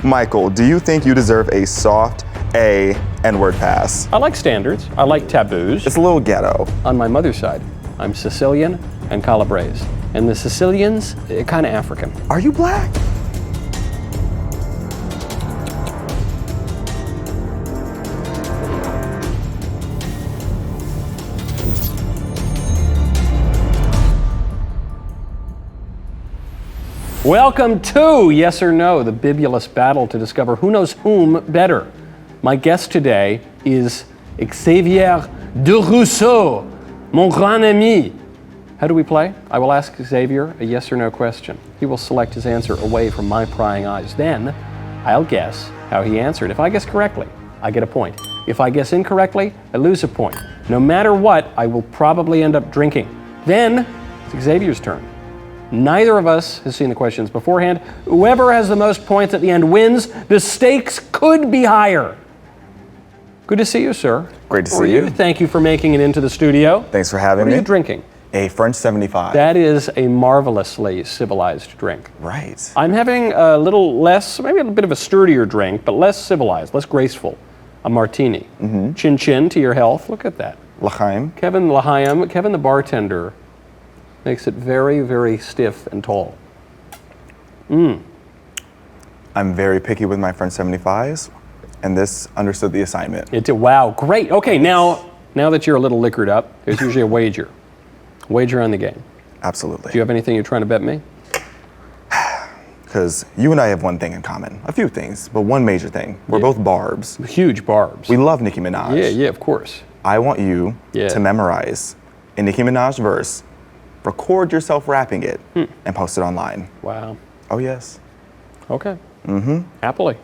Michael, do you think you deserve a soft A N-word pass? I like standards. I like taboos. It's a little ghetto. On my mother's side, I'm Sicilian and Calabrese. And the Sicilians, kind of African. Are you black? Welcome to Yes or No, the bibulous battle to discover who knows whom better. My guest today is Xaviaer DuRousseau, mon grand ami. How do we play? I will ask Xavier a yes or no question. He will select his answer away from my prying eyes. Then, I'll guess how he answered. If I guess correctly, I get a point. If I guess incorrectly, I lose a point. No matter what, I will probably end up drinking. Then, it's Xavier's turn. Neither of us has seen the questions beforehand. Whoever has the most points at the end wins. The stakes could be higher. Good to see you, sir. Great to see you. Thank you for making it into the studio. Thanks for having me. What are you drinking? A French 75. That is a marvelously civilized drink. Right. I'm having a little less, maybe a bit of a sturdier drink, but less civilized, less graceful. A martini. Mm-hmm. Chin chin to your health. Look at that. L'chaim. Kevin L'chaim, Kevin the bartender, makes it very, very stiff and tall. I'm very picky with my French 75s, and this understood the assignment. Wow, great. Okay, now that you're a little liquored up, there's usually a wager. Wager on the game. Absolutely. Do you have anything you're trying to bet me? Because you and I have one thing in common. A few things, but one major thing. We're both barbs. Huge barbs. We love Nicki Minaj. Yeah, of course. I want you to memorize a Nicki Minaj verse, record yourself rapping it, and post it online. Wow. Oh, yes. Okay. Happily.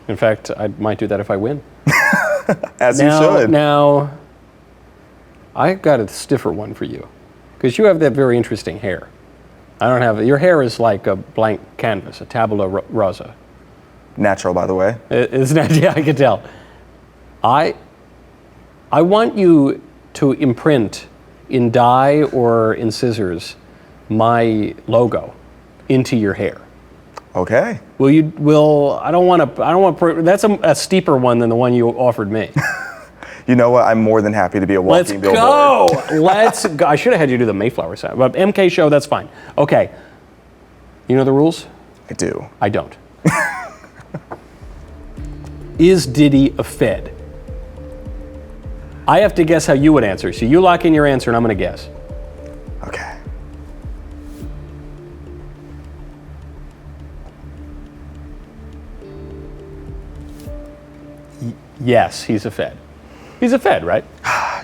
In fact, I might do that if I win. As you should. Now, I got a stiffer one for you, because you have that very interesting hair. I don't have it. Your hair is like a blank canvas, a tabula rasa. Natural, by the way. It's not, yeah, I can tell. I want you to imprint in dye or in scissors my logo into your hair. Okay. I don't want to, that's a steeper one than the one you offered me. You know what? I'm more than happy to be a walking billboard. Let's go. I should have had you do the Mayflower sound. But MK show, that's fine. Okay. You know the rules? I do. I don't. Is Diddy a Fed? I have to guess how you would answer. So you lock in your answer and I'm going to guess. Okay. Yes, he's a Fed. He's a Fed, right?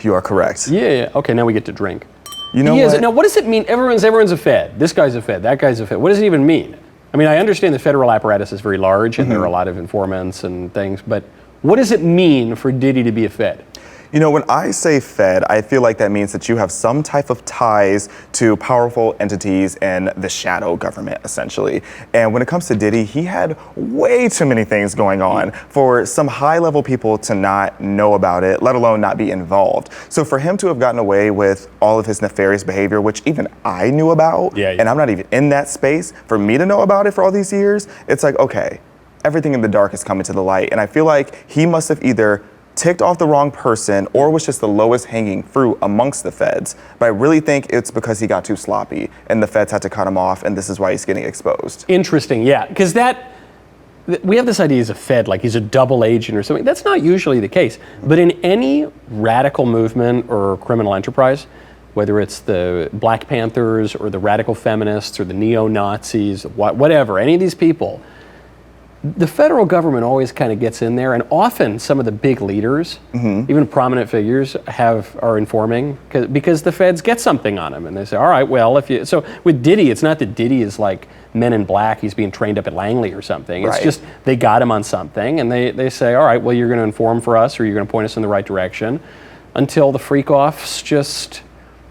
You are correct. Yeah. Okay, now we get to drink. You know what? Now, what does it mean? Everyone's a Fed. This guy's a Fed. That guy's a Fed. What does it even mean? I mean, I understand the federal apparatus is very large and there are a lot of informants and things, but what does it mean for Diddy to be a Fed? You know, when I say Fed, I feel like that means that you have some type of ties to powerful entities in the shadow government, essentially. And when it comes to Diddy, he had way too many things going on for some high-level people to not know about it, let alone not be involved. So for him to have gotten away with all of his nefarious behavior, which even I knew about, and I'm not even in that space, for me to know about it for all these years, it's like, okay, everything in the dark is coming to the light. And I feel like he must have either ticked off the wrong person or was just the lowest hanging fruit amongst the feds. But I really think it's because he got too sloppy and the feds had to cut him off, and this is why he's getting exposed. Interesting, yeah, because we have this idea he's a Fed, like he's a double agent or something. That's not usually the case. But in any radical movement or criminal enterprise, whether it's the Black Panthers or the radical feminists or the neo-Nazis, whatever, any of these people, the federal government always kind of gets in there, and often some of the big leaders, even prominent figures, are informing because the feds get something on them, and they say, all right, well, so with Diddy, it's not that Diddy is like Men in Black, he's being trained up at Langley or something. It's just they got him on something, and they say, all right, well, you're going to inform for us, or you're going to point us in the right direction, until the freak-offs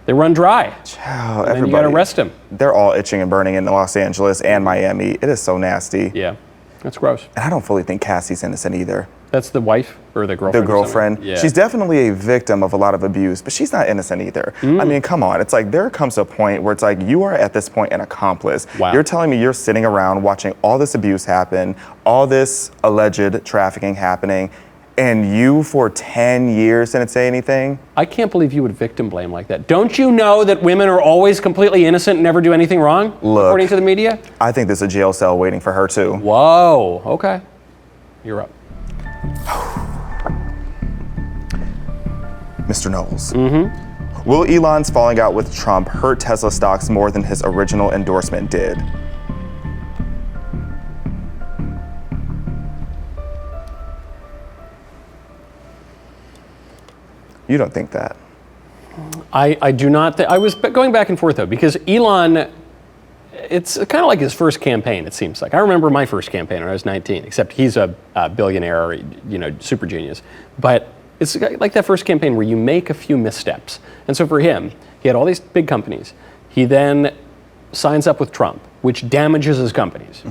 they run dry. And then you got to arrest him. They're all itching and burning in Los Angeles and Miami. It is so nasty. Yeah. That's gross. And I don't fully think Cassie's innocent either. That's the wife? or the girlfriend. The girlfriend. Yeah. She's definitely a victim of a lot of abuse, but she's not innocent either. I mean, come on. It's like there comes a point where it's like you are at this point an accomplice. Wow. You're telling me you're sitting around watching all this abuse happen, all this alleged trafficking happening, and you for 10 years didn't say anything? I can't believe you would victim blame like that. Don't you know that women are always completely innocent and never do anything wrong, according to the media? I think there's a jail cell waiting for her too. Whoa, okay. You're up. Mr. Knowles. Will Elon's falling out with Trump hurt Tesla stocks more than his original endorsement did? You don't think that? I do not. I was going back and forth though, because Elon, it's kind of like his first campaign. It seems like I remember my first campaign when I was 19. Except he's a billionaire, super genius. But it's like that first campaign where you make a few missteps. And so for him, he had all these big companies. He then signs up with Trump, which damages his companies.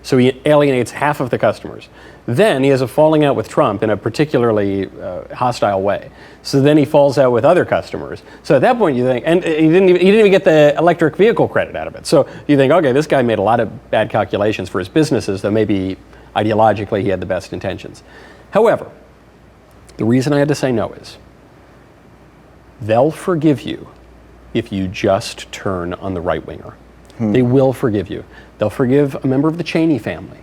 So he alienates half of the customers. Then he has a falling out with Trump in a particularly hostile way. So then he falls out with other customers. So at that point you think, and he didn't even get the electric vehicle credit out of it. So you think, okay, this guy made a lot of bad calculations for his businesses, though maybe ideologically he had the best intentions. However, the reason I had to say no is, they'll forgive you if you just turn on the right-winger. They will forgive you. They'll forgive a member of the Cheney family,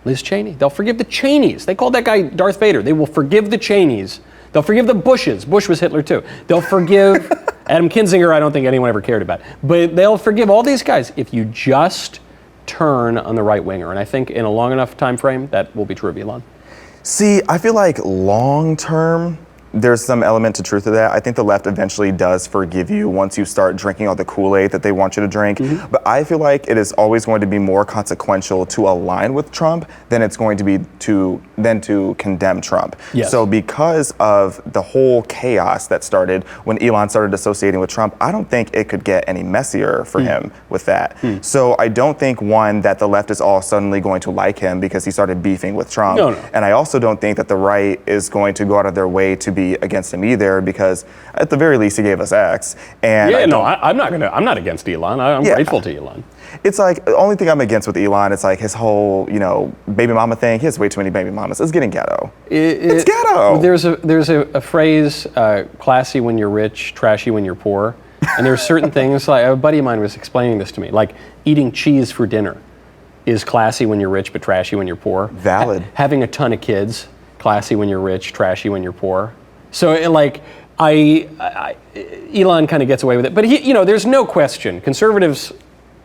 Liz Cheney. They'll forgive the Cheneys. They called that guy Darth Vader. They will forgive the Cheneys. They'll forgive the Bushes. Bush was Hitler too. They'll forgive Adam Kinzinger. I don't think anyone ever cared about. But they'll forgive all these guys if you just turn on the right-winger. And I think in a long enough time frame, that will be true of Elon. See, I feel like long term, there's some element to truth to that. I think the left eventually does forgive you once you start drinking all the Kool-Aid that they want you to drink. But I feel like it is always going to be more consequential to align with Trump than it's going to be to condemn Trump. Yes. So because of the whole chaos that started when Elon started associating with Trump, I don't think it could get any messier for him with that. So I don't think, one, that the left is all suddenly going to like him because he started beefing with Trump. No. And I also don't think that the right is going to go out of their way to be against him either, because at the very least he gave us X. And I'm not against Elon. I'm grateful to Elon. It's like the only thing I'm against with Elon, it's like his whole, baby mama thing. He has way too many baby mamas. It's getting ghetto. It's ghetto. There's a phrase, classy when you're rich, trashy when you're poor. And there's certain things, like a buddy of mine was explaining this to me, like eating cheese for dinner is classy when you're rich but trashy when you're poor. Valid. Having a ton of kids, classy when you're rich, trashy when you're poor. So Elon kind of gets away with it. But there's no question. Conservatives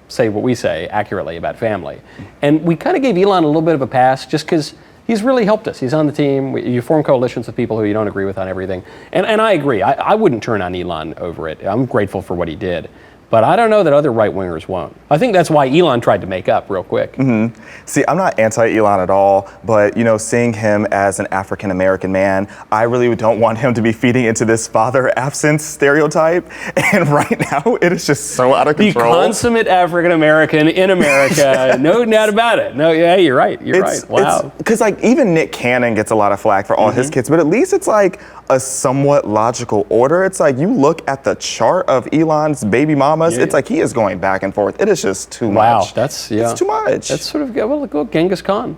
say what we say accurately about family. And we kind of gave Elon a little bit of a pass just because he's really helped us. He's on the team. You form coalitions with people who you don't agree with on everything. And I agree. I wouldn't turn on Elon over it. I'm grateful for what he did. But I don't know that other right-wingers won't. I think that's why Elon tried to make up real quick. See, I'm not anti-Elon at all, but seeing him as an African-American man, I really don't want him to be feeding into this father absence stereotype. And right now, it is just so out of control. The consummate African-American in America, no doubt about it. No, yeah, you're right. You're right. Wow. Because even Nick Cannon gets a lot of flack for all his kids, but at least it's like a somewhat logical order. It's like you look at the chart of Elon's baby mamas, it's like he is going back and forth. It is just too much. Wow, it's too much. That's sort of, go Genghis Khan.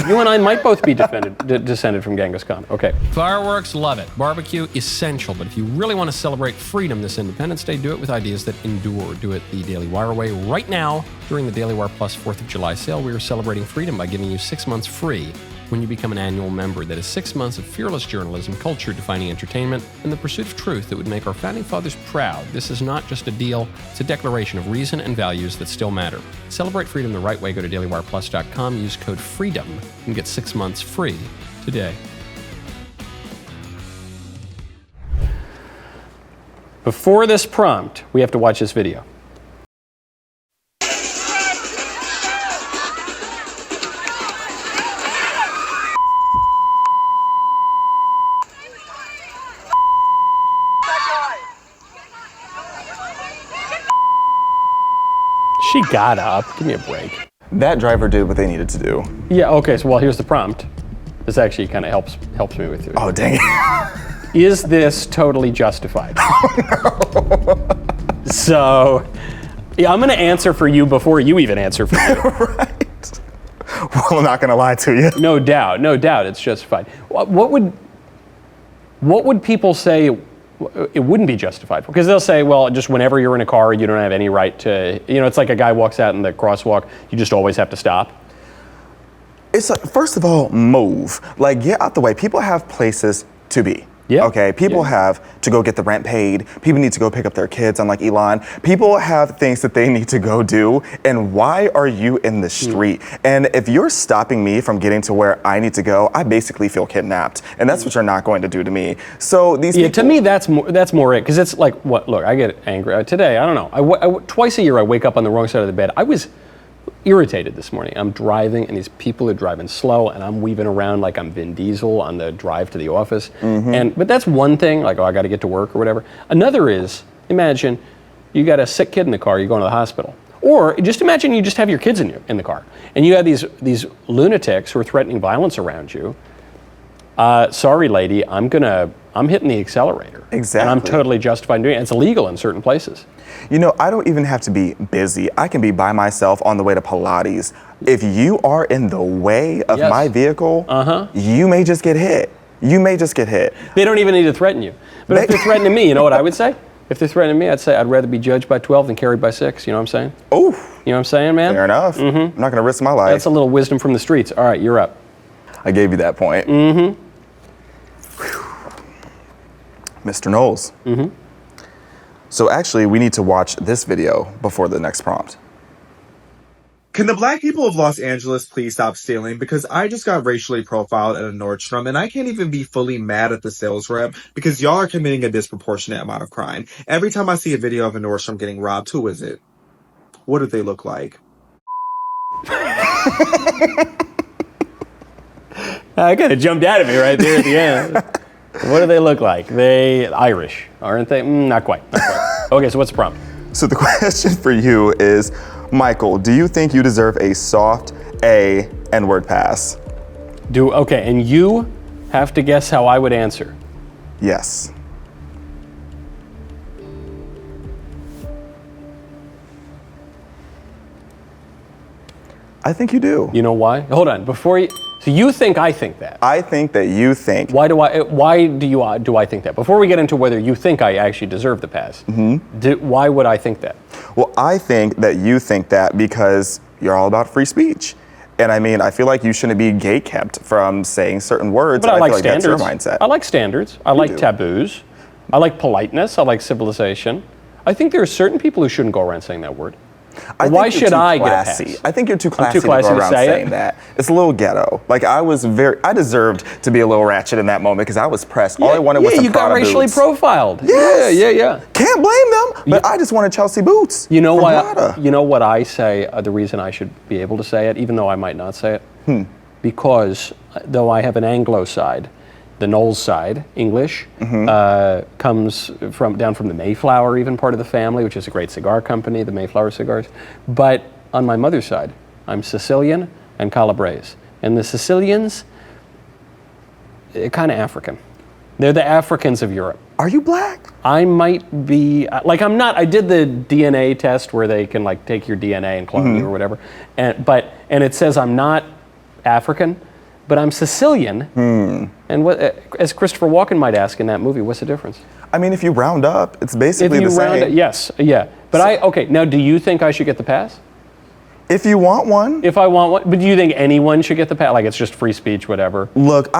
You and I might both be descended from Genghis Khan. Okay. Fireworks, love it. Barbecue, essential. But if you really want to celebrate freedom this Independence Day, do it with ideas that endure. Do it the Daily Wire way. Right now, during the Daily Wire Plus 4th of July sale, we are celebrating freedom by giving you 6 months free when you become an annual member. That is 6 months of fearless journalism, culture-defining entertainment, and the pursuit of truth that would make our founding fathers proud. This is not just a deal, it's a declaration of reason and values that still matter. Celebrate freedom the right way. Go to dailywireplus.com, use code FREEDOM, and get 6 months free today. Before this prompt, we have to watch this video. She got up. Give me a break. That driver did what they needed to do. Yeah, okay, so here's the prompt. This actually kind of helps me with it. Oh, dang it. Is this totally justified? So, yeah, I'm going to answer for you before you even answer for me. Right. Well, I'm not going to lie to you. No doubt, it's justified. What would people say it wouldn't be justified for? Because they'll say, well, just whenever you're in a car, you don't have any right to, it's like a guy walks out in the crosswalk, you just always have to stop. It's like, first of all, move. Like, get out the way. People have places to be. Yeah. Okay, people have to go get the rent paid. People need to go pick up their kids, unlike Elon. People have things that they need to go do. And why are you in the street? And if you're stopping me from getting to where I need to go, I basically feel kidnapped. And that's what you're not going to do to me. So these people, to me, that's more it. Because it's like, look, I get angry. Today, I don't know. Twice a year, I wake up on the wrong side of the bed. I was irritated this morning. I'm driving and these people are driving slow and I'm weaving around like I'm Vin Diesel on the drive to the office. But that's one thing, like, oh, I got to get to work or whatever. Another is, imagine you got a sick kid in the car, you're going to the hospital. Or just imagine you just have your kids in the car and you have these lunatics who are threatening violence around you. Sorry, lady, I'm hitting the accelerator. Exactly. And I'm totally justified in doing it. It's illegal in certain places. I don't even have to be busy. I can be by myself on the way to Pilates. If you are in the way of my vehicle, you may just get hit. They don't even need to threaten you. But if they're threatening me, you know what I would say? If they're threatening me, I'd say I'd rather be judged by 12 than carried by 6. You know what I'm saying? Oh. You know what I'm saying, man? Fair enough. I'm not going to risk my life. That's a little wisdom from the streets. All right, you're up. I gave you that point. Mr. Knowles. So actually, we need to watch this video before the next prompt. Can the black people of Los Angeles please stop stealing? Because I just got racially profiled at a Nordstrom and I can't even be fully mad at the sales rep because y'all are committing a disproportionate amount of crime. Every time I see a video of a Nordstrom getting robbed, who is it? What do they look like? I kind of jumped out of me right there at the end. What do they look like? They Irish, aren't they? Not quite. Okay, so what's the prompt? So the question for you is, Michael, do you think you deserve a soft A N-word pass? Okay, and you have to guess how I would answer. Yes. I think you do. You know why? Hold on, so you think I think that? I think that you think. Why do I think that? Before we get into whether you think I actually deserve the pass, why would I think that? Well, I think that you think that because you're all about free speech. And I mean, I feel like you shouldn't be gatekept from saying certain words. But I like feel like standards. That's your mindset. I like standards. I like taboos. I like politeness. I like civilization. I think there are certain people who shouldn't go around saying that word. Why should I get a pass? I think you're too classy, to go around saying that. It's a little ghetto. Like I deserved to be a little ratchet in that moment because I was pressed. All I wanted was some Prada boots. You got racially profiled. Yes. Yeah. Can't blame them. But I just wanted Chelsea boots. You know why? Prada. You know what I say? The reason I should be able to say it, even though I might not say it, because though I have an Anglo side, the Knowles side, English, comes down from the Mayflower, even part of the family, which is a great cigar company, the Mayflower cigars. But on my mother's side, I'm Sicilian and Calabrese. And the Sicilians, kind of African. They're the Africans of Europe. Are you black? I might be, I'm not, I did the DNA test where they can take your DNA and clone you or whatever. And it says I'm not African, but I'm Sicilian. And as Christopher Walken might ask in that movie, what's the difference? I mean, if you round up, it's basically the same. Yes, yeah. But now do you think I should get the pass? If you want one. If I want one, but do you think anyone should get the pass? Like it's just free speech, whatever? Look,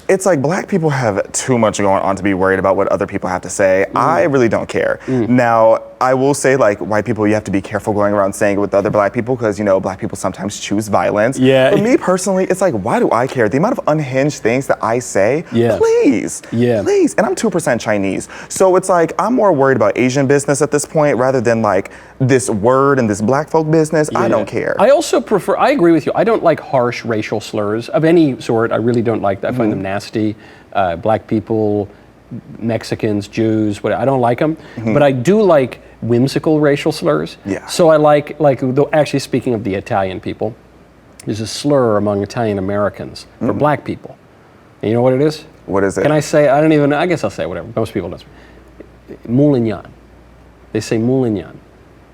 it's like black people have too much going on to be worried about what other people have to say. I really don't care. Now, I will say, white people, you have to be careful going around saying it with other black people because, black people sometimes choose violence. Yeah. For me personally, it's like, why do I care? The amount of unhinged things that I say, please. And I'm 2% Chinese. So it's like, I'm more worried about Asian business at this point rather than this word and this black folk business. I don't care. I also I agree with you. I don't like harsh racial slurs of any sort. I really don't like that. I find them nasty. Black people, Mexicans, Jews, I don't like them. But I do like whimsical racial slurs. Yeah. So I like actually speaking of the Italian people, is a slur among Italian Americans for black people. And you know what it is? What is it? Can I say, I guess I'll say whatever. Most people don't. Moulignan. They say moulignan,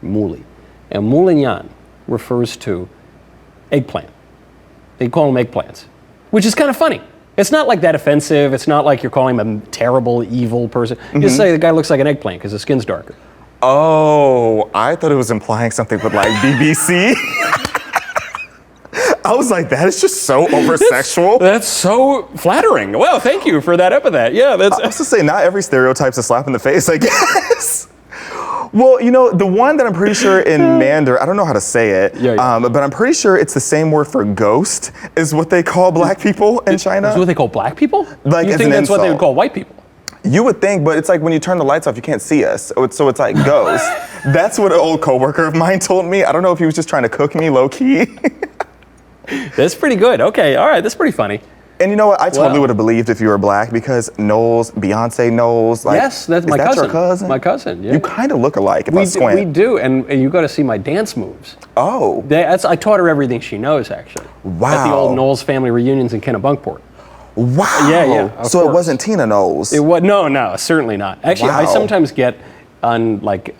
mouli. And moulignan refers to eggplant. They call them eggplants, which is kind of funny. It's not like that offensive. It's not like you're calling him a terrible, evil person. You just say the guy looks like an eggplant because his skin's darker. Oh, I thought it was implying something with like BBC. I was like, that is just so over-sexual. That's so flattering. Well, thank you for that epithet. Yeah, that's. I was to say, not every stereotype's a slap in the face, I guess. Well, you know, the one that I'm pretty sure in Mandarin, I don't know how to say it, but I'm pretty sure it's the same word for ghost is what they call black people in China. That's what they call black people? Like, you as think an that's what they insult. would call white people? You would think, but it's like when you turn the lights off, you can't see us. So it's like ghost. That's what an old coworker of mine told me. I don't know if he was just trying to cook me low key. That's pretty good. Okay, all right, that's pretty funny. And you know what? I totally Well. would have believed if you were black because Knowles, Beyonce Knowles. Like, Yes, that's is my that cousin. your cousin? My cousin, yeah. You kind of look alike if I We squint. do, and you got to see my dance moves. Oh, I taught her everything she knows, actually. At the Wow. old Knowles family reunions in Kennebunkport. wow. Yeah, of So it course. wasn't Tina Knowles. No, certainly not. Actually, I Wow. sometimes get on like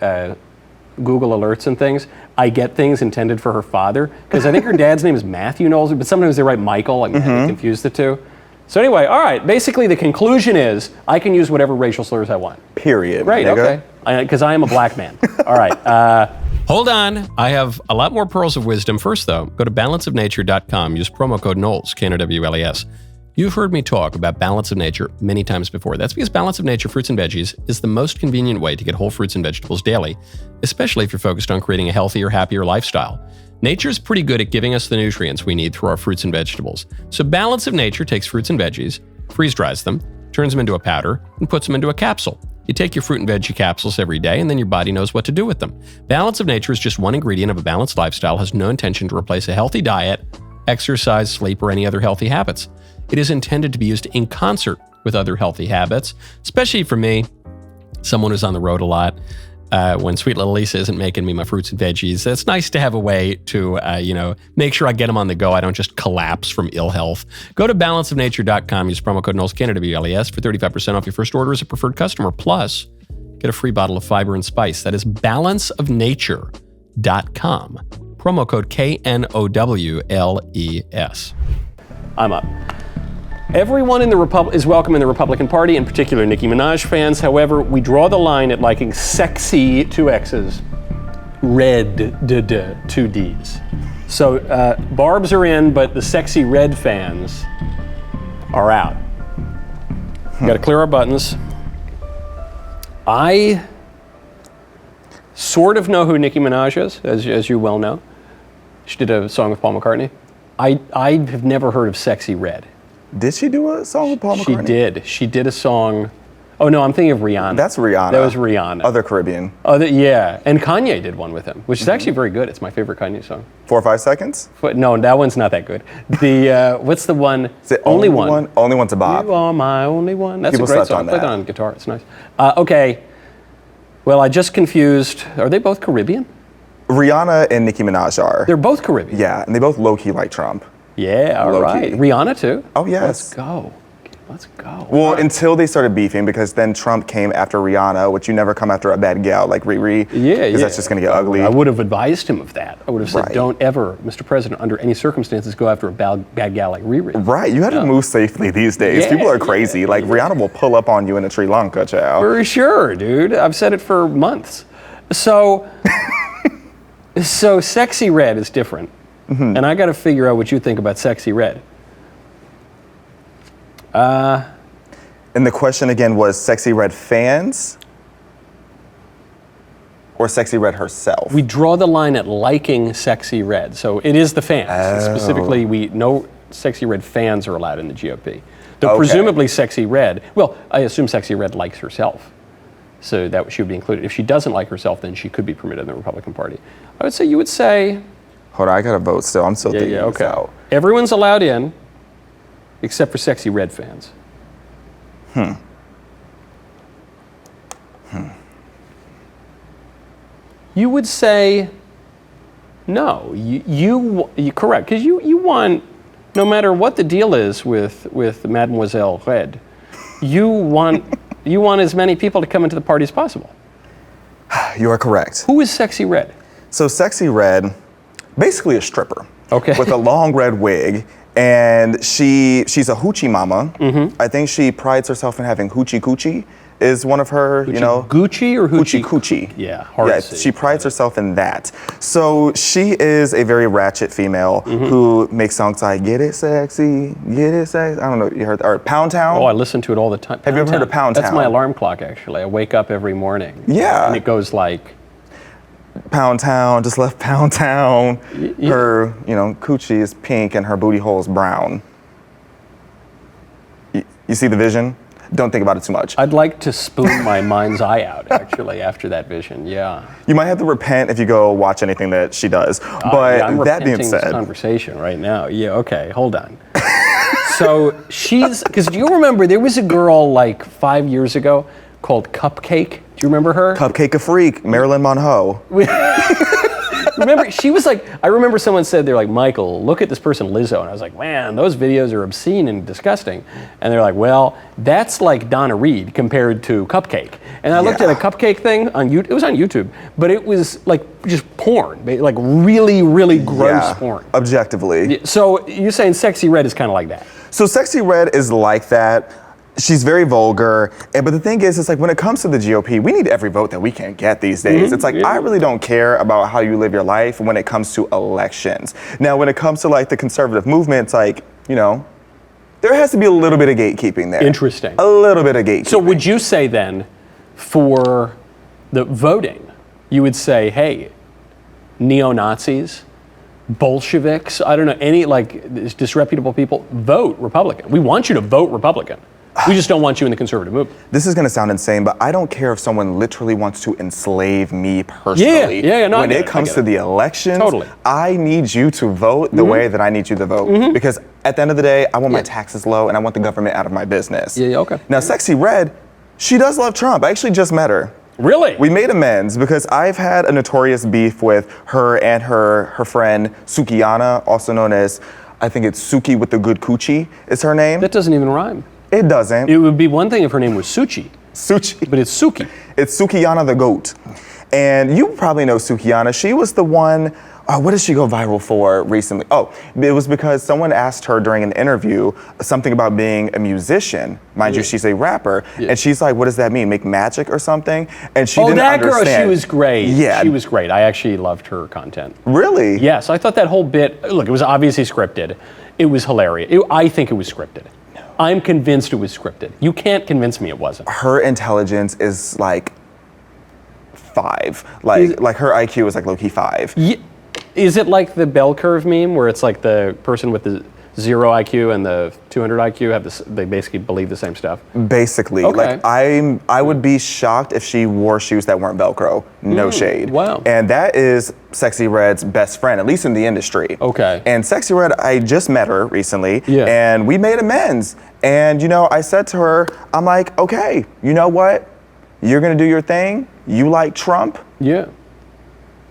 Google alerts and things. I get things intended for her father because I think her dad's name is Matthew Knowles, but sometimes they write Michael. I confuse the two. So anyway, all right. Basically, the conclusion is I can use whatever racial slurs I want. Period. Great. nigga. Okay. Because I am a black man. All right. Hold on. I have a lot more pearls of wisdom. First, though, go to balanceofnature.com. Use promo code Knowles, KNOWLES. You've heard me talk about Balance of Nature many times before. That's because Balance of Nature fruits and veggies is the most convenient way to get whole fruits and vegetables daily, especially if you're focused on creating a healthier, happier lifestyle. Nature's pretty good at giving us the nutrients we need through our fruits and vegetables. So Balance of Nature takes fruits and veggies, freeze dries them, turns them into a powder, and puts them into a capsule. You take your fruit and veggie capsules every day, and then your body knows what to do with them. Balance of Nature is just one ingredient of a balanced lifestyle, has no intention to replace a healthy diet, exercise, sleep, or any other healthy habits. It is intended to be used in concert with other healthy habits, especially for me, someone who's on the road a lot. When sweet little Lisa isn't making me my fruits and veggies, it's nice to have a way to, make sure I get them on the go. I don't just collapse from ill health. Go to balanceofnature.com. Use promo code Knowles, KNOWLES for 35% off your first order as a preferred customer. Plus, get a free bottle of fiber and spice. That is balanceofnature.com. Promo code KNOWLES. I'm up. Everyone in the is welcome in the Republican Party, in particular Nicki Minaj fans. However, we draw the line at liking sexy, 2 X's, red, 2 D's. So barbs are in, but the sexy red fans are out. We got to clear our buttons. I sort of know who Nicki Minaj is, as you well know. She did a song with Paul McCartney. I have never heard of Sexy Red. Did she do a song with Paul McCartney? She did. She did a song. Oh no, I'm thinking of Rihanna. That's Rihanna. That was Rihanna. Other Caribbean. Yeah, and Kanye did one with him, which is actually very good. It's my favorite Kanye song. 4 or 5 seconds? But no, that one's not that good. The what's the one? Is it Only One. Only One to Bob. You are my only one. That's People a great slept song. on Play that. that on guitar. It's nice. Okay. Well, I just confused. Are they both Caribbean? Rihanna and Nicki Minaj are. They're both Caribbean. Yeah, and they both low-key like Trump. Yeah. All Low-key. right. Rihanna too. Oh, yes. Let's go. Let's go. Well, until they started beefing, because then Trump came after Rihanna, which you never come after a bad gal like Riri. Yeah. Because that's just going to get ugly. I would have advised him of that. I would have said, Right. don't ever, Mr. President, under any circumstances, go after a bad gal like Riri. Right, you have to move safely these days. Yeah, People are crazy. Like, Rihanna will pull up on you in Sri Lanka, child. For sure, dude. I've said it for months. So, so Sexy Red is different. Mm-hmm. And I got to figure out what you think about Sexy Red. And the question again was Sexy Red fans or Sexy Red herself? We draw the line at liking Sexy Red. So it is the fans. Oh. Specifically, no Sexy Red fans are allowed in the GOP. Though Okay. presumably Sexy Red, well, I assume Sexy Red likes herself. So that she would be included. If she doesn't like herself, then she could be permitted in the Republican Party. I would say you would say, Hold on, I got to vote still. I'm still thinking this out. everyone's allowed in, except for Sexy Red fans. You would say No, you correct, because you want, no matter what the deal is with Mademoiselle Red, you want as many people to come into the party as possible. You are correct. Who is Sexy Red? So Sexy Red, basically a stripper. Okay. With a long red wig. And she's a hoochie mama. I think she prides herself in having hoochie coochie is one of her, Gucci or hoochie? Hoochie coochie. Yeah, hard to see. She prides herself in that. So she is a very ratchet female who makes songs like "Get It Sexy," "Get It Sexy." I don't know, you heard, or "Pound Town." Oh, I listen to it all the time. Have you ever heard of Pound Town? That's my alarm clock, actually. I wake up every morning. Yeah. And it goes like, Pound Town, just left Pound Town. Her, coochie is pink and her booty hole is brown. You see the vision? Don't think about it too much. I'd like to spoon my mind's eye out, actually, after that vision. Yeah. You might have to repent if you go watch anything that she does. But I'm that being repenting said, this conversation right now. Yeah. Okay. Hold on. So because do you remember there was a girl like 5 years ago called Cupcake? Do you remember her? Cupcake a Freak, Marilyn Monroe. Remember, she was like, I remember someone said, they're like, Michael, look at this person, Lizzo. And I was like, man, those videos are obscene and disgusting. And they're like, well, that's like Donna Reed compared to Cupcake. And I looked at a Cupcake thing on YouTube, it was on YouTube, but it was like just porn, like really, really gross porn. Objectively. So you're saying Sexy Red is kind of like that? So Sexy Red is like that. She's very vulgar, but the thing is, it's like when it comes to the GOP, we need every vote that we can get these days. It's like, I really don't care about how you live your life when it comes to elections. Now, when it comes to like the conservative movement, it's like, there has to be a little bit of gatekeeping there. Interesting. A little bit of gatekeeping. So would you say then, for the voting, you would say, hey, neo-Nazis, Bolsheviks, I don't know, any like disreputable people, vote Republican. We want you to vote Republican. We just don't want you in the conservative movement. This is going to sound insane, but I don't care if someone literally wants to enslave me personally. No, when it comes to the elections, totally. I need you to vote the way that I need you to vote. Because at the end of the day, I want my taxes low and I want the government out of my business. Okay. Now, Sexy Red, she does love Trump. I actually just met her. Really? We made amends because I've had a notorious beef with her and her friend Sukiana, also known as, I think it's Suki with the good coochie is her name. That doesn't even rhyme. It doesn't. It would be one thing if her name was Suchi. Suchi. But it's Suki. It's Sukiana the goat. And you probably know Sukiana. She was the one, what did she go viral for recently? Oh, it was because someone asked her during an interview something about being a musician. Mind you, she's a rapper. And she's like, what does that mean? Make magic or something? And she didn't understand. Oh, that girl, she was great. Yeah. She was great. I actually loved her content. Really? Yes, I thought that whole bit, look, it was obviously scripted. It was hilarious. I think it was scripted. I'm convinced it was scripted. You can't convince me it wasn't. Her intelligence is like 5. Like her IQ is like low-key 5. Is it like the bell curve meme where it's like the person with the 0 IQ and the 200 IQ have this, they basically believe the same stuff? Basically. Okay. Like I would be shocked if she wore shoes that weren't Velcro. No shade. Wow. And that is Sexy Red's best friend, at least in the industry. Okay. And Sexy Red, I just met her recently. Yeah. And we made amends. And I said to her, I'm like, okay, you know what? You're gonna do your thing. You like Trump. Yeah.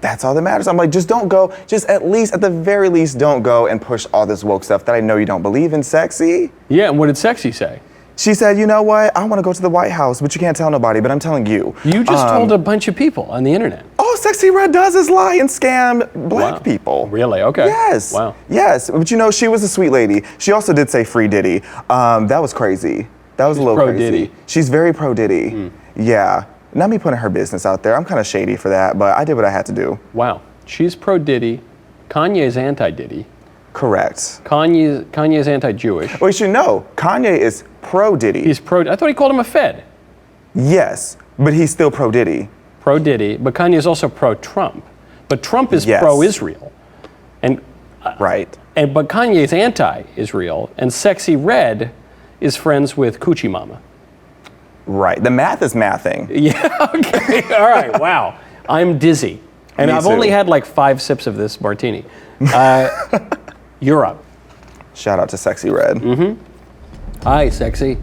That's all that matters. I'm like, just don't go, just at the very least, don't go and push all this woke stuff that I know you don't believe in, Sexy. Yeah, and what did Sexy say? She said, you know what? I want to go to the White House, but you can't tell nobody, but I'm telling you. You just told a bunch of people on the internet. All Sexy Red does is lie and scam black people. Really? Okay. Yes. Wow. Yes, but she was a sweet lady. She also did say free Diddy. That was crazy. That was a little crazy. Pro-Diddy. She's very pro Diddy. Yeah. Not me putting her business out there. I'm kind of shady for that, but I did what I had to do. Wow. She's pro Diddy. Kanye's anti Diddy. Correct. Kanye's anti-Jewish. Well, you should know, Kanye is pro Diddy. He's pro. I thought he called him a Fed. Yes, but he's still pro Diddy. Pro Diddy, but Kanye is also pro Trump. But Trump is pro Israel, and right. But Kanye is anti-Israel, and Sexy Red is friends with Coochie Mama. Right. The math is mathing. Yeah. Okay. All right. Wow. I'm dizzy, and I've only had like 5 sips of this martini. You're up. Shout out to Sexy Red. Hi, Sexy.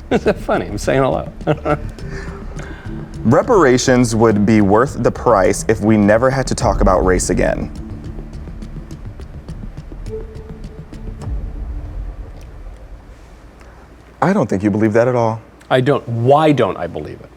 Is that funny? I'm saying hello. Reparations would be worth the price if we never had to talk about race again. I don't think you believe that at all. I don't. Why don't I believe it?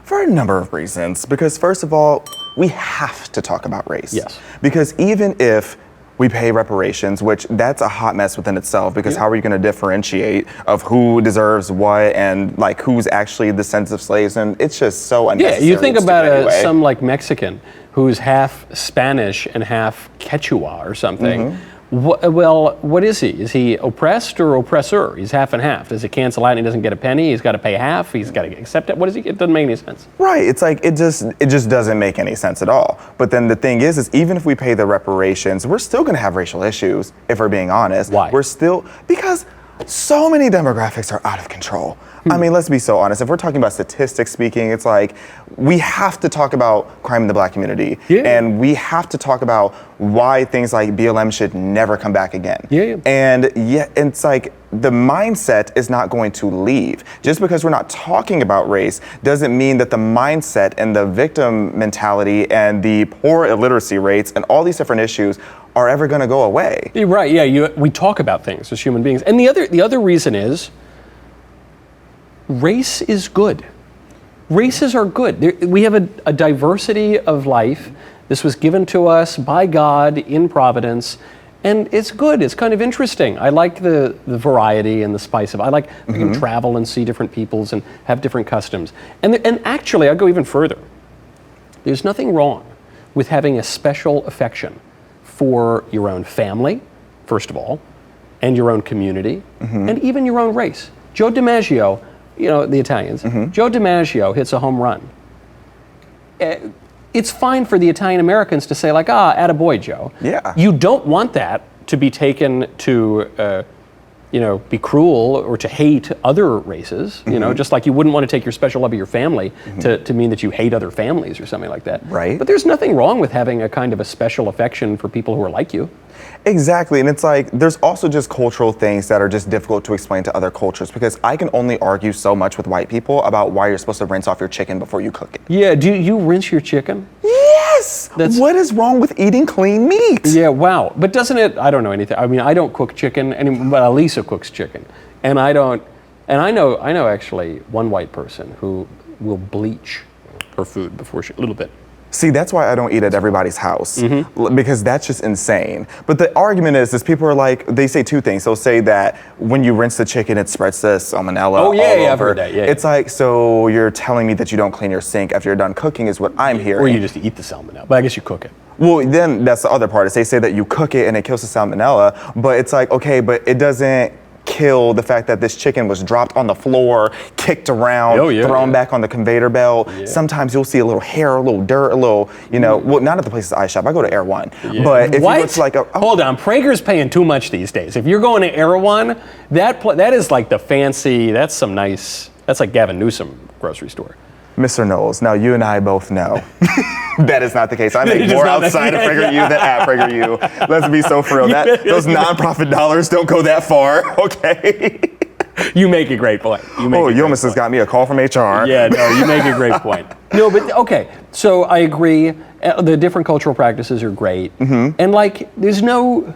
For a number of reasons. Because first of all, we have to talk about race. Yes. Because even if we pay reparations, which that's a hot mess within itself, because how are you going to differentiate of who deserves what and like who's actually the descendants of slaves? And it's just so unnecessary. Yeah, you think about anyway. some like Mexican who's half Spanish and half Quechua or something. Well, what is he? Is he oppressed or oppressor? He's half and half. Does it cancel out and he doesn't get a penny? He's got to pay half. He's got to accept it. What is he? It doesn't make any sense. Right. It's like it just doesn't make any sense at all. But then the thing is even if we pay the reparations, we're still going to have racial issues. If we're being honest, Why? We're still because so many demographics are out of control. I mean, let's be so honest. If we're talking about statistics speaking, it's like we have to talk about crime in the Black community, and we have to talk about why things like BLM should never come back again. And yet, it's like the mindset is not going to leave. Just because we're not talking about race doesn't mean that the mindset and the victim mentality and the poor illiteracy rates and all these different issues are ever going to go away. You're right. Yeah, we talk about things as human beings, and the other reason is race is good. Races are good. We have a diversity of life. This was given to us by God in providence, and it's good. It's kind of interesting. I like the variety and the spice of it. I like we can travel and see different peoples and have different customs. And actually, I'll go even further. There's nothing wrong with having a special affection for your own family, first of all, and your own community, and even your own race. Joe DiMaggio, you know, the Italians, Joe DiMaggio hits a home run. It's fine for the Italian Americans to say like, attaboy, Joe. Yeah. You don't want that to be taken to, be cruel or to hate other races, you know, just like you wouldn't want to take your special love of your family to mean that you hate other families or something like that. Right. But there's nothing wrong with having a kind of a special affection for people who are like you. Exactly, and it's like there's also just cultural things that are just difficult to explain to other cultures because I can only argue so much with white people about why you're supposed to rinse off your chicken before you cook it. Yeah, do you rinse your chicken? Yes! What is wrong with eating clean meat? Yeah, wow. But doesn't it, I don't know anything. I mean, I don't cook chicken, but Elisa cooks chicken. And I know actually one white person who will bleach her food before a little bit. See, that's why I don't eat at everybody's house, because that's just insane. But the argument is people are like, they say two things. They'll say that when you rinse the chicken, it spreads the salmonella all over. I've heard that, It's like, so you're telling me that you don't clean your sink after you're done cooking is what I'm hearing. Or you just eat the salmonella, but I guess you cook it. Well, then that's the other part is they say that you cook it and it kills the salmonella, but it's like, okay, but it doesn't kill the fact that this chicken was dropped on the floor, kicked around, thrown back on the conveyor belt. Sometimes you'll see a little hair, a little dirt, a little, well, not at the places I shop. I go to Air One. But if you went to like Hold on, Prager's paying too much these days. If you're going to Air One, that is like the fancy, that's like Gavin Newsom grocery store. Mr. Knowles, now you and I both know that is not the case. I make more outside of PragerU than at PragerU. Let's be so for real. Those nonprofit dollars don't go that far, okay? You make a great point. You almost just got me a call from HR. Yeah, no, you make a great point. No, but okay, so I agree. The different cultural practices are great. And like, there's no,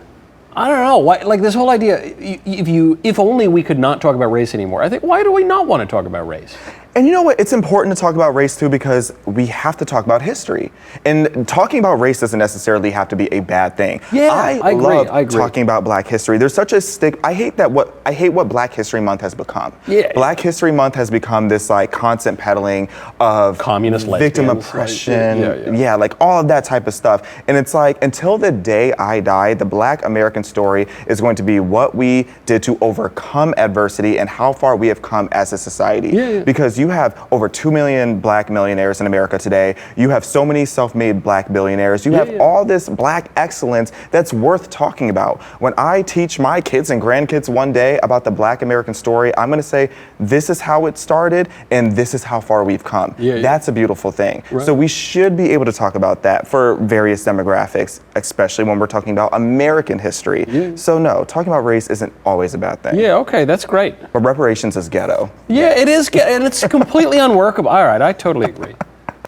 I don't know, why, like this whole idea, if only we could not talk about race anymore. I think, why do we not want to talk about race? And you know what? It's important to talk about race too because we have to talk about history. And talking about race doesn't necessarily have to be a bad thing. Yeah, I love agree. talking about Black history. There's such a I hate what Black History Month has become. Yeah. Black History Month has become this like constant peddling of communist victim lesbians, oppression. Yeah, like all of that type of stuff. And it's like until the day I die, the Black American story is going to be what we did to overcome adversity and how far we have come as a society. Because you have over 2 million Black millionaires in America today. You have so many self-made Black billionaires. You have all this Black excellence that's worth talking about. When I teach my kids and grandkids one day about the Black American story, I'm gonna say, this is how it started and this is how far we've come. That's a beautiful thing. Right. So we should be able to talk about that for various demographics, especially when we're talking about American history. So no, talking about race isn't always a bad thing. Yeah, okay, that's great. But reparations is ghetto. Yeah, it is, and it's completely unworkable. All right, I totally agree.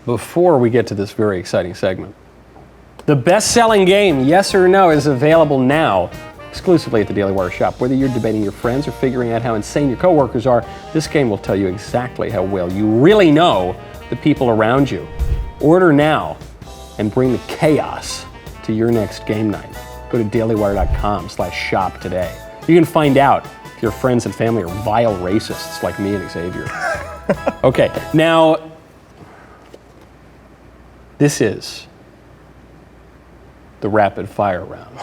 before we get to this very exciting segment. The best-selling game, Yes or No, is available now, exclusively at the Daily Wire shop. Whether you're debating your friends or figuring out how insane your coworkers are, this game will tell you exactly how well you really know the people around you. Order now and bring the chaos to your next game night. Go to dailywire.com/shop today. You can find out if your friends and family are vile racists like me and Xavier. Okay, now, this is the rapid fire round.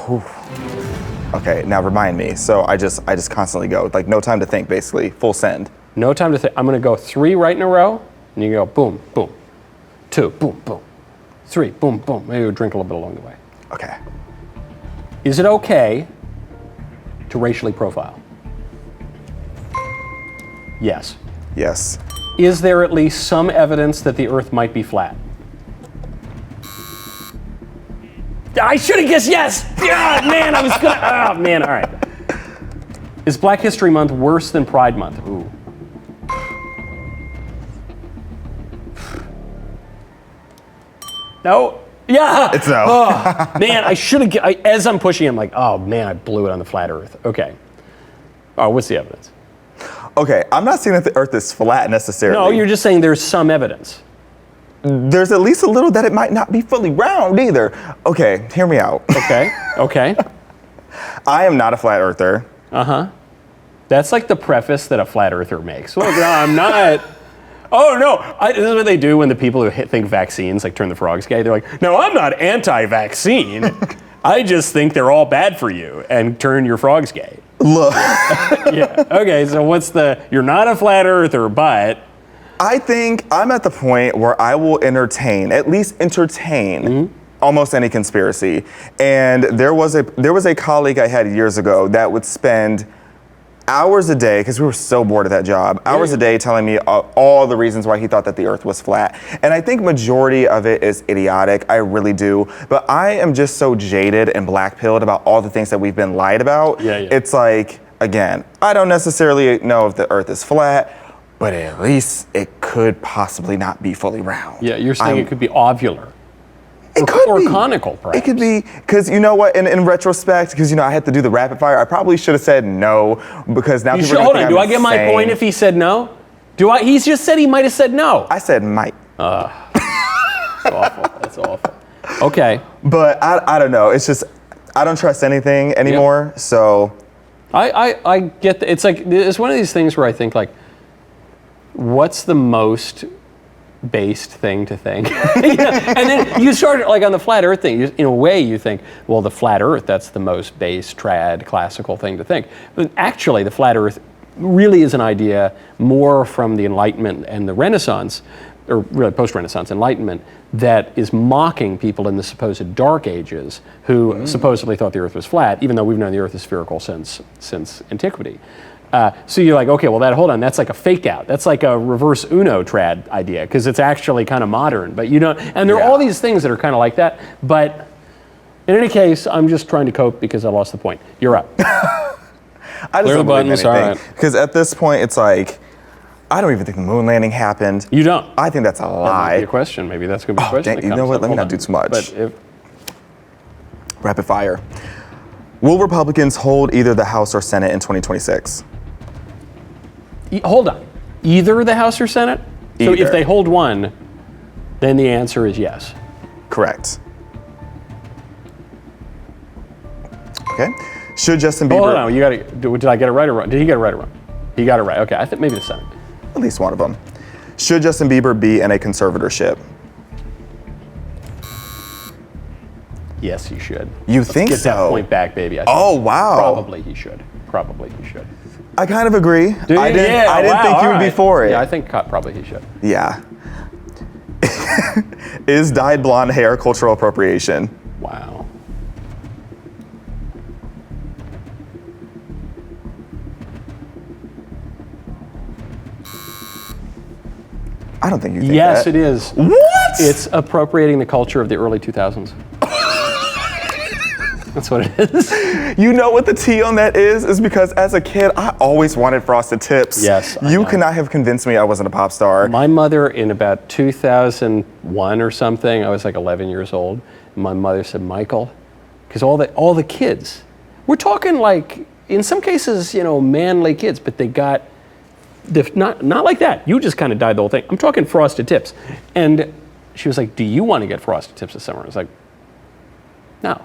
Okay, now remind me. So I just constantly go, like no time to think, basically, full send. No time to think. I'm gonna go 3 right in a row, and you go boom, boom. 2, boom, boom. 3, boom, boom. Maybe we'll drink a little bit along the way. Okay. Is it okay to racially profile? Yes. Yes. Is there at least some evidence that the Earth might be flat? I should have guessed yes! Yeah, man, I was gonna, oh man, all right. Is Black History Month worse than Pride Month? Ooh. No? Yeah! It's no. Oh, man, I should have, as I'm pushing, I'm like, oh man, I blew it on the flat Earth. Okay. Oh, what's the evidence? Okay, I'm not saying that the Earth is flat necessarily. No, you're just saying there's some evidence. There's at least a little that it might not be fully round either. Okay, hear me out. Okay, okay. I am not a flat earther. That's like the preface that a flat earther makes. Well, no, I'm not. Oh no, this is what they do when the people who think vaccines like turn the frogs gay. They're like, no, I'm not anti-vaccine. I just think they're all bad for you and turn your frogs gay. Look. Yeah, okay, so you're not a flat earther, but. I think I'm at the point where I will at least entertain almost any conspiracy. And there was a colleague I had years ago that would spend hours a day, because we were so bored of that job, hours a day telling me all the reasons why he thought that the Earth was flat. And I think majority of it is idiotic, I really do. But I am just so jaded and black-pilled about all the things that we've been lied about. It's like, again, I don't necessarily know if the Earth is flat, but at least it could possibly not be fully round. Yeah, you're saying it could be ovular. It could or be. Conical, perhaps. It could be, because you know what, in retrospect, because I had to do the rapid fire, I probably should have said no, because now people are hold gonna on, think do I'm I get my insane. point if he said no? He's just said he might have said no. I said might. That's awful, that's awful. Okay. But I don't know, it's just, I don't trust anything anymore, so. I get it's like, it's one of these things where I think like, what's the most based thing to think? And then you start like on the flat earth thing, in a way you think, well, the flat earth, that's the most base, trad, classical thing to think. But actually the flat earth really is an idea more from the Enlightenment and the Renaissance, or really post-Renaissance Enlightenment, that is mocking people in the supposed Dark Ages who supposedly thought the earth was flat, even though we've known the earth is spherical since antiquity. So you're like, okay, well, hold on, that's like a fake out. That's like a reverse Uno trad idea, because it's actually kind of modern, but you don't, and there are all these things that are kind of like that, but in any case, I'm just trying to cope because I lost the point. You're up. I just don't believe anything. All right. Because at this point, it's like, I don't even think the moon landing happened. You don't? I think that's a That might lie. be a question. Maybe that's going to be a question. You know what? Let me not do too much. But if, Rapid fire. Will Republicans hold either the House or Senate in 2026? Hold on. Either the House or Senate? So Either. if they hold one, then the answer is yes. Correct. Okay. Should Justin Bieber... Hold on. You got to. Did I get it right or wrong? Did he get it right or wrong? He got it right. Okay. I think maybe the Senate. At least one of them. Should Justin Bieber be in a conservatorship? Yes, he should. You think Get so? that point back, baby. I think Oh, wow. Probably he should. Probably he should. I kind of agree. Do you? I didn't wow, think he would all be right. for it. Yeah, I think probably he should. Yeah. Is dyed blonde hair cultural appropriation? Wow. I don't think you think Yes, that. it is. What? It's appropriating the culture of the early 2000s. That's what it is. You know what the tea on that is because as a kid, I always wanted frosted tips. Yes, I You know. could not have convinced me I wasn't a pop star. My mother, in about 2001 or something, I was like 11 years old. My mother said, Michael, because all the kids, we're talking like, in some cases, manly kids, but they got, not like that. You just kind of dyed the whole thing. I'm talking frosted tips. And she was like, do you want to get frosted tips this summer? I was like, no.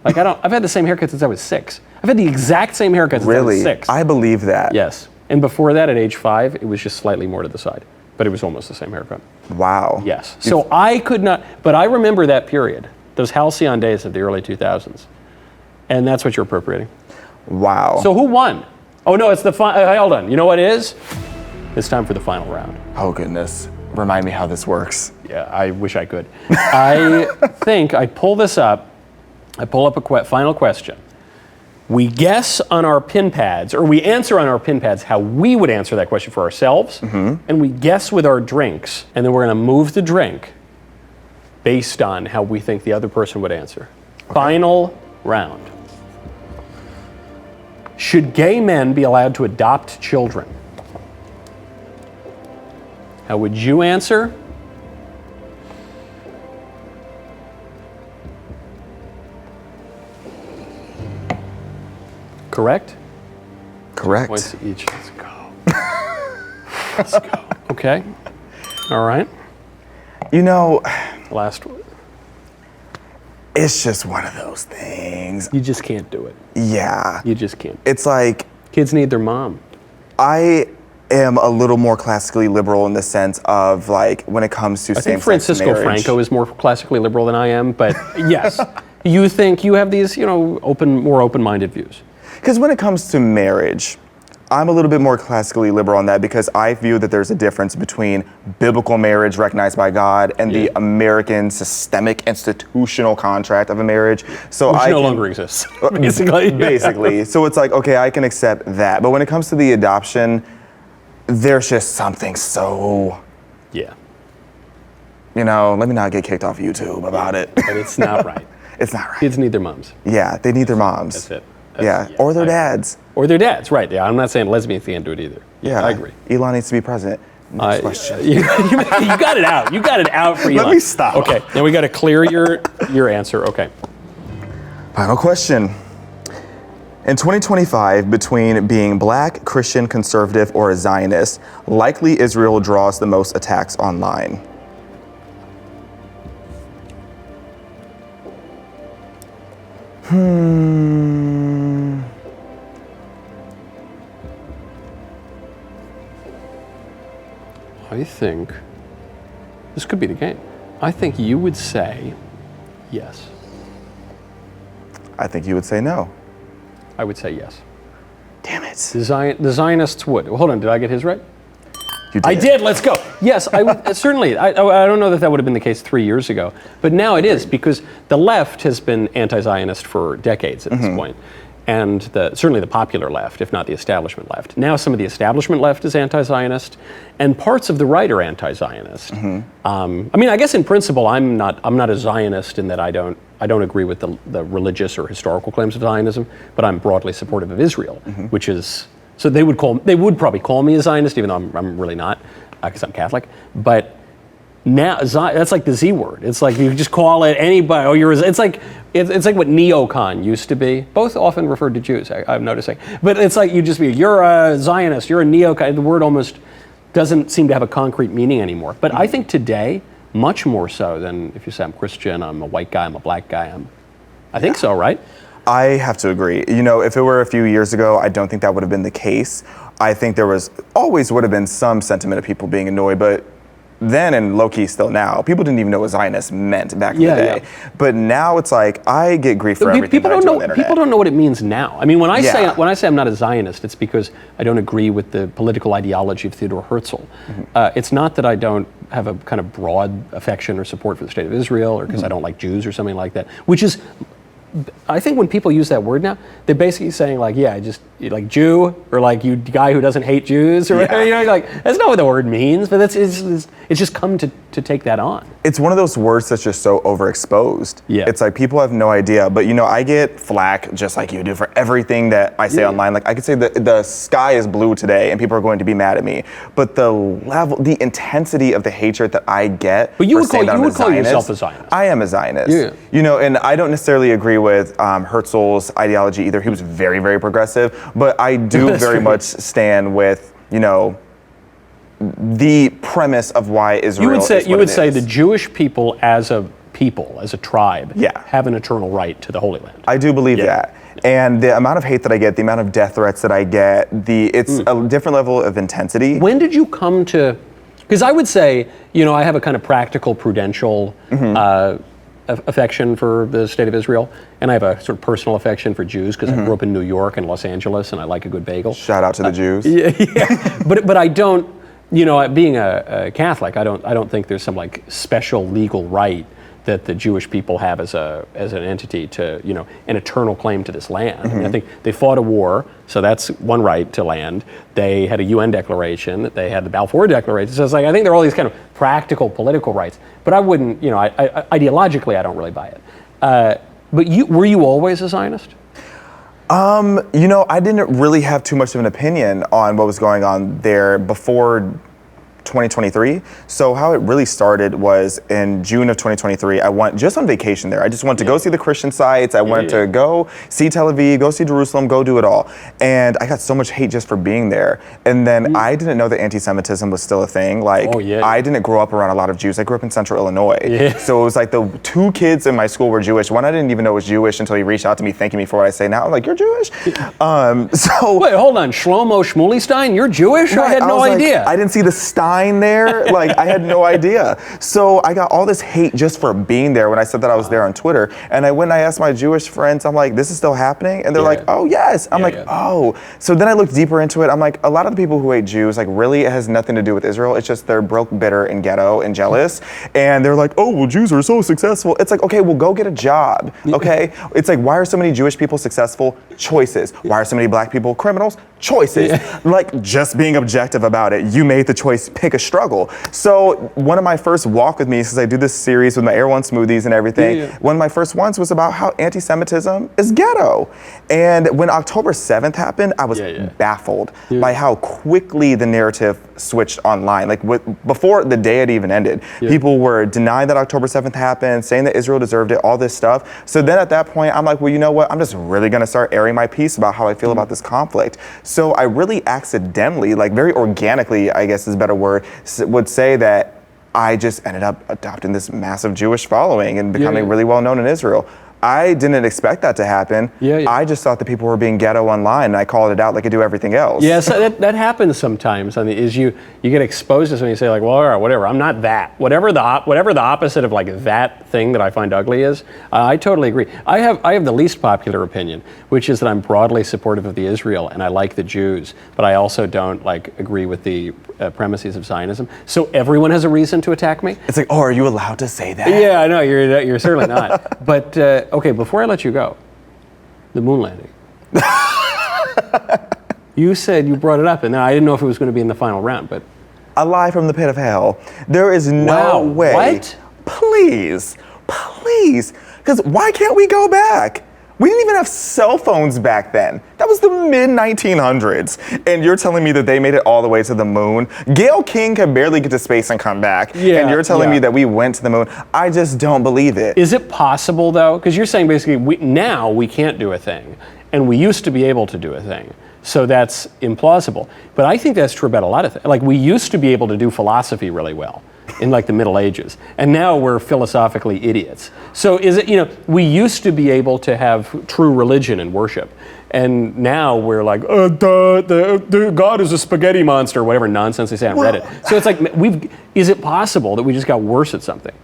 Like, I've had the same haircut since I was 6. I've had the exact same haircut since I was 6. I believe that. Yes. And before that, at age 5, it was just slightly more to the side. But it was almost the same haircut. Wow. Yes. So I could not, but I remember that period, those halcyon days of the early 2000s. And that's what you're appropriating. Wow. So who won? Oh, no, it's the hold on. You know what it is? It's time for the final round. Oh, goodness. Remind me how this works. Yeah, I wish I could. I think I pull this up. I pull up a final question. We guess on our pin pads, or we answer on our pin pads how we would answer that question for ourselves, and we guess with our drinks, and then we're going to move the drink based on how we think the other person would answer. Okay. Final round. Should gay men be allowed to adopt children? How would you answer? Correct? Correct. Points each. Let's go. Let's go. Okay. All right. Last one. It's just one of those things. You just can't do it. Yeah. You just can't. It's like, kids need their mom. I am a little more classically liberal in the sense of like when it comes to I think same-sex Francisco marriage. Franco is more classically liberal than I am, but yes, you think you have these, more open-minded views. Because when it comes to marriage, I'm a little bit more classically liberal on that because I view that there's a difference between biblical marriage recognized by God and the American systemic institutional contract of a marriage. So Which no longer exists, basically. Basically. So it's like, okay, I can accept that. But when it comes to the adoption, there's just something so, Yeah. let me not get kicked off YouTube about it. But it's not right. It's not right. Kids need their moms. Yeah, they need their moms. That's it. Or their dads. Or their dads, right. Yeah, I'm not saying lesbians can't do it either. Yeah, I agree. Elon needs to be president. Next question. You got it out. You got it out for Elon. Let me stop. Okay, now we got to clear your answer. Okay. Final question. In 2025, between being black, Christian, conservative, or a Zionist, likely Israel draws the most attacks online. I think this could be the game. I think you would say yes. I think you would say no. I would say yes. Damn it. The Zionists would. Well, hold on, did I get his right? You did. I did. Let's go. Yes, I would certainly. I don't know that would have been the case 3 years ago, but now it is because the left has been anti-Zionist for decades at this point, and certainly the popular left, if not the establishment left. Now some of the establishment left is anti-Zionist, and parts of the right are anti-Zionist. I mean, I guess in principle, I'm not a Zionist in that I don't agree with the religious or historical claims of Zionism, but I'm broadly supportive of Israel, which is. So they would probably call me a Zionist, even though I'm really not, because I'm Catholic. But now that's like the Z word. It's like you just call it anybody. Oh, it's like what neocon used to be. Both often referred to Jews. I'm noticing. But it's like you're a Zionist. You're a neocon. The word almost doesn't seem to have a concrete meaning anymore. But I think today, much more so than if you say I'm Christian, I'm a white guy, I'm a black guy. I think so, right? I have to agree. If it were a few years ago, I don't think that would have been the case. I think there always would have been some sentiment of people being annoyed, but then and low-key still now, people didn't even know what Zionist meant back in the day. Yeah. But now it's like, I get grief for everything people that I don't do know, on the internet. People don't know what it means now. I mean, when I say I'm not a Zionist, it's because I don't agree with the political ideology of Theodore Herzl. It's not that I don't have a kind of broad affection or support for the state of Israel, or because I don't like Jews or something like that, which is, I think when people use that word now, they're basically saying like, yeah, like Jew, or like you guy who doesn't hate Jews, or whatever, you know, like that's not what the word means, but it's just come to take that on. It's one of those words that's just so overexposed. Yeah. It's like people have no idea, but you know, I get flack just like you do for everything that I say online. Like I could say the sky is blue today and people are going to be mad at me, but the level, the intensity of the hatred that I get. But you would call yourself a Zionist. I am a Zionist. Yeah. You know, and I don't necessarily agree with Herzl's ideology either. He was very, very progressive, but I do very much stand with, you know, the premise of why Israel you would say the Jewish people, as a tribe, have an eternal right to the Holy Land. I do believe that. And the amount of hate that I get, the amount of death threats that I get, it's a different level of intensity. When did you come to, because I would say, you know, I have a kind of practical, prudential affection for the state of Israel, and I have a sort of personal affection for Jews because I grew up in New York and Los Angeles, and I like a good bagel. Shout out to the Jews. But I don't, you know, being a Catholic, I don't think there's some like special legal right that the Jewish people have as an entity to, you know, an eternal claim to this land. I mean, I think they fought a war, so that's one right to land. They had a UN declaration, they had the Balfour Declaration. So it's like, I think there are all these kind of practical political rights, but I wouldn't, you know, I ideologically I don't really buy it. But were you always a Zionist? You know, I didn't really have too much of an opinion on what was going on there before 2023. So how it really started was in June of 2023. I went just on vacation there. I just went to go see the Christian sites. I went to go see Tel Aviv, go see Jerusalem, go do it all. And I got so much hate just for being there. And then I didn't know that anti-Semitism was still a thing. Like, I didn't grow up around a lot of Jews. I grew up in Central Illinois. So it was like the two kids in my school were Jewish. One I didn't even know was Jewish until he reached out to me thanking me for what I say now. I'm like, you're Jewish? So wait, hold on. Shlomo Shmuleystein, you're Jewish? I had no idea. I didn't see the Stein there. Like, I had no idea. So I got all this hate just for being there when I said that I was there on Twitter. And I went and I asked my Jewish friends, I'm like, this is still happening? And they're like, oh, yes. I'm like, oh. So then I looked deeper into it. I'm like, a lot of the people who hate Jews, like, really, it has nothing to do with Israel. It's just they're broke, bitter, and ghetto, and jealous. And they're like, oh, well, Jews are so successful. It's like, okay, well, go get a job, okay? It's like, why are so many Jewish people successful? Choices. Why are so many black people criminals? Choices. Like, just being objective about it. You made the choice, pick a struggle. So one of my first walk with me, since I do this series with my Air One smoothies and everything, one of my first ones was about how anti-Semitism is ghetto. And when October 7th happened, I was baffled by how quickly the narrative switched online. Like before the day it even ended, people were denying that October 7th happened, saying that Israel deserved it, all this stuff. So then at that point, I'm like, well, you know what? I'm just really gonna start airing my piece about how I feel about this conflict. So I really accidentally, like very organically, I guess is a better word, would say that I just ended up adopting this massive Jewish following and becoming really well known in Israel. I didn't expect that to happen. I just thought that people were being ghetto online, and I called it out like I do everything else. Yeah, so that happens sometimes. I mean, is you get exposed to something, you say like, well, all right, whatever. I'm not that. Whatever the opposite of like that thing that I find ugly is. I totally agree. I have the least popular opinion, which is that I'm broadly supportive of the Israel and I like the Jews, but I also don't like agree with the premises of Zionism. So everyone has a reason to attack me. It's like, oh, are you allowed to say that? Yeah, I know you're certainly not. But okay, before I let you go, the moon landing. You said you brought it up, and I didn't know if it was going to be in the final round, but a lie from the pit of hell. There is no way. What? Please, because why can't we go back? We didn't even have cell phones back then. That was the mid-1900s. And you're telling me that they made it all the way to the moon? Gayle King can barely get to space and come back. And you're telling me that we went to the moon? I just don't believe it. Is it possible, though? Because you're saying basically now we can't do a thing. And we used to be able to do a thing. So that's implausible. But I think that's true about a lot of things. Like, we used to be able to do philosophy really well in like the Middle Ages, and now we're philosophically idiots. So is it, you know, we used to be able to have true religion and worship, and now we're like, the God is a spaghetti monster, whatever nonsense they say on Reddit. So it's like, is it possible that we just got worse at something?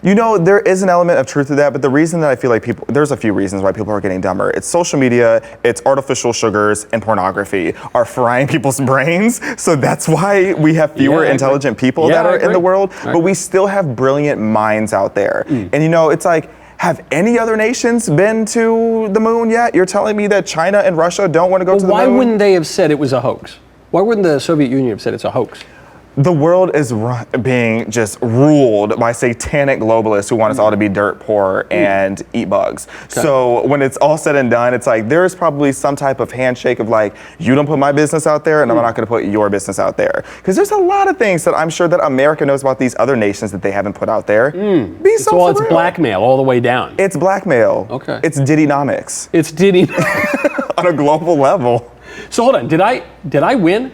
You know, there is an element of truth to that, but the reason that I feel like there's a few reasons why people are getting dumber. It's social media, it's artificial sugars, and pornography are frying people's brains. So that's why we have fewer intelligent people that are in the world, but we still have brilliant minds out there. And you know, it's like, Have any other nations been to the moon yet? You're telling me that China and Russia don't want to go to the moon? Why wouldn't they have said it was a hoax? Why wouldn't the Soviet Union have said it's a hoax? The world is being just ruled by satanic globalists who want us all to be dirt poor and eat bugs. Okay. So when it's all said and done, it's like there's probably some type of handshake of like, you don't put my business out there and I'm not going to put your business out there. Because there's a lot of things that I'm sure that America knows about these other nations that they haven't put out there. It's Blackmail all the way down. It's blackmail. Okay. It's Diddynomics. It's Diddy. On a global level. So hold on, did I win?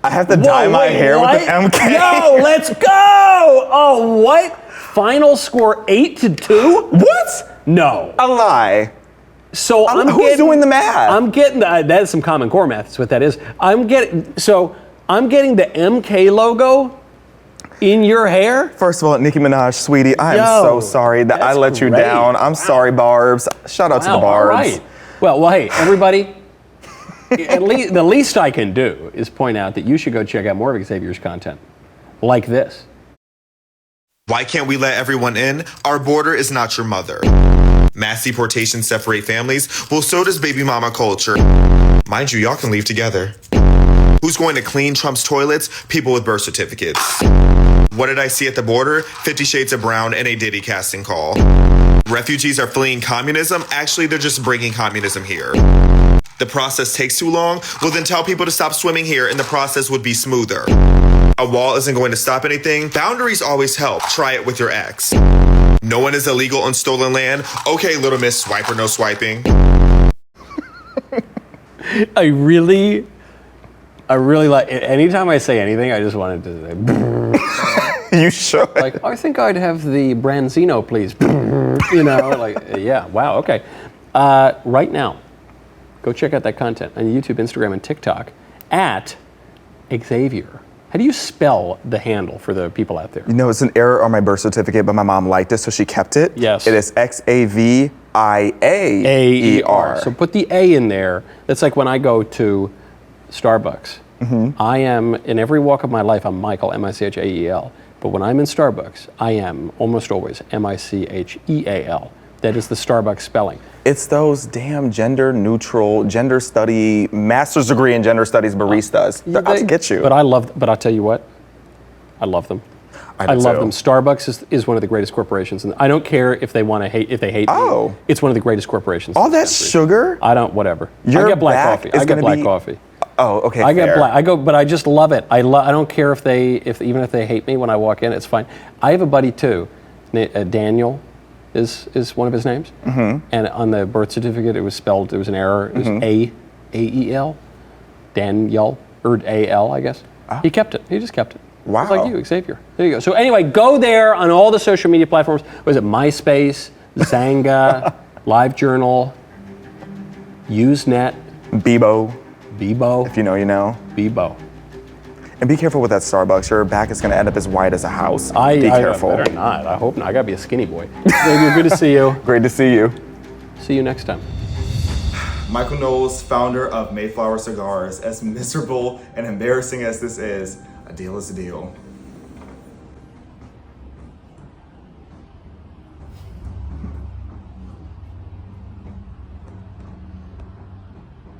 I have to dye my hair with an MK. Yo, let's go! Oh, what? Final score 8-2? What? No. A lie. So who's doing the math? I'm getting that is some Common Core math. That's what that is. I'm getting the MK logo in your hair. First of all, Nicki Minaj, sweetie, I am so sorry that I let you down. I'm sorry, Barbs. Shout out to the Barbs. All right. Well, hey, everybody. The least I can do is point out that you should go check out more of Xavier's content, like this. Why can't we let everyone in? Our border is not your mother. Mass deportations separate families. Well, so does baby mama culture. Mind you, y'all can leave together. Who's going to clean Trump's toilets? People with birth certificates. What did I see at the border? 50 Shades of Brown and a Diddy casting call. Refugees are fleeing communism. Actually, they're just bringing communism here. The process takes too long? Well, then tell people to stop swimming here and the process would be smoother. A wall isn't going to stop anything. Boundaries always help. Try it with your ex. No one is illegal on stolen land. Okay, little miss, swipe or no swiping. I really like, anytime I say anything, I just wanted to say, You should. like, I think I'd have the Branzino, please. Yeah, wow, okay. Right now, go check out that content on YouTube, Instagram, and TikTok at Xavier. How do you spell the handle for the people out there? You know, it's an error on my birth certificate, but my mom liked it, so she kept it. Yes. It is Xaviaer. So put the A in there. That's like when I go to Starbucks. I am, in every walk of my life, I'm Michael, M-I-C-H-A-E-L. But when I'm in Starbucks, I am almost always M-I-C-H-E-A-L. That is the Starbucks spelling. It's those damn gender-neutral, gender study, master's degree in gender studies baristas. They're out to get you. But I'll tell you what, I love them. I love them. Starbucks is one of the greatest corporations, and I don't care if they hate me. It's one of the greatest corporations. All that sugar? Whatever. Your I get black back coffee. is I get gonna black be- coffee. Oh, okay. I get fair. black. But I just love it. I don't care if they hate me when I walk in. It's fine. I have a buddy too, Daniel, is one of his names. And on the birth certificate, it was an error. It was A-E-L, Daniel, or A-L, I guess. He kept it. He just kept it. Wow. It's like you, Xavier. There you go. So anyway, go there on all the social media platforms. Was it MySpace, Zanga, LiveJournal, Usenet, Bebo. If you know, you know. Bebo. And be careful with that Starbucks. Your back is going to end up as white as a house. Be careful. I better not. I hope not. I got to be a skinny boy. Xavier, good to see you. Great to see you. See you next time. Michael Knowles, founder of Mayflower Cigars. As miserable and embarrassing as this is, a deal is a deal.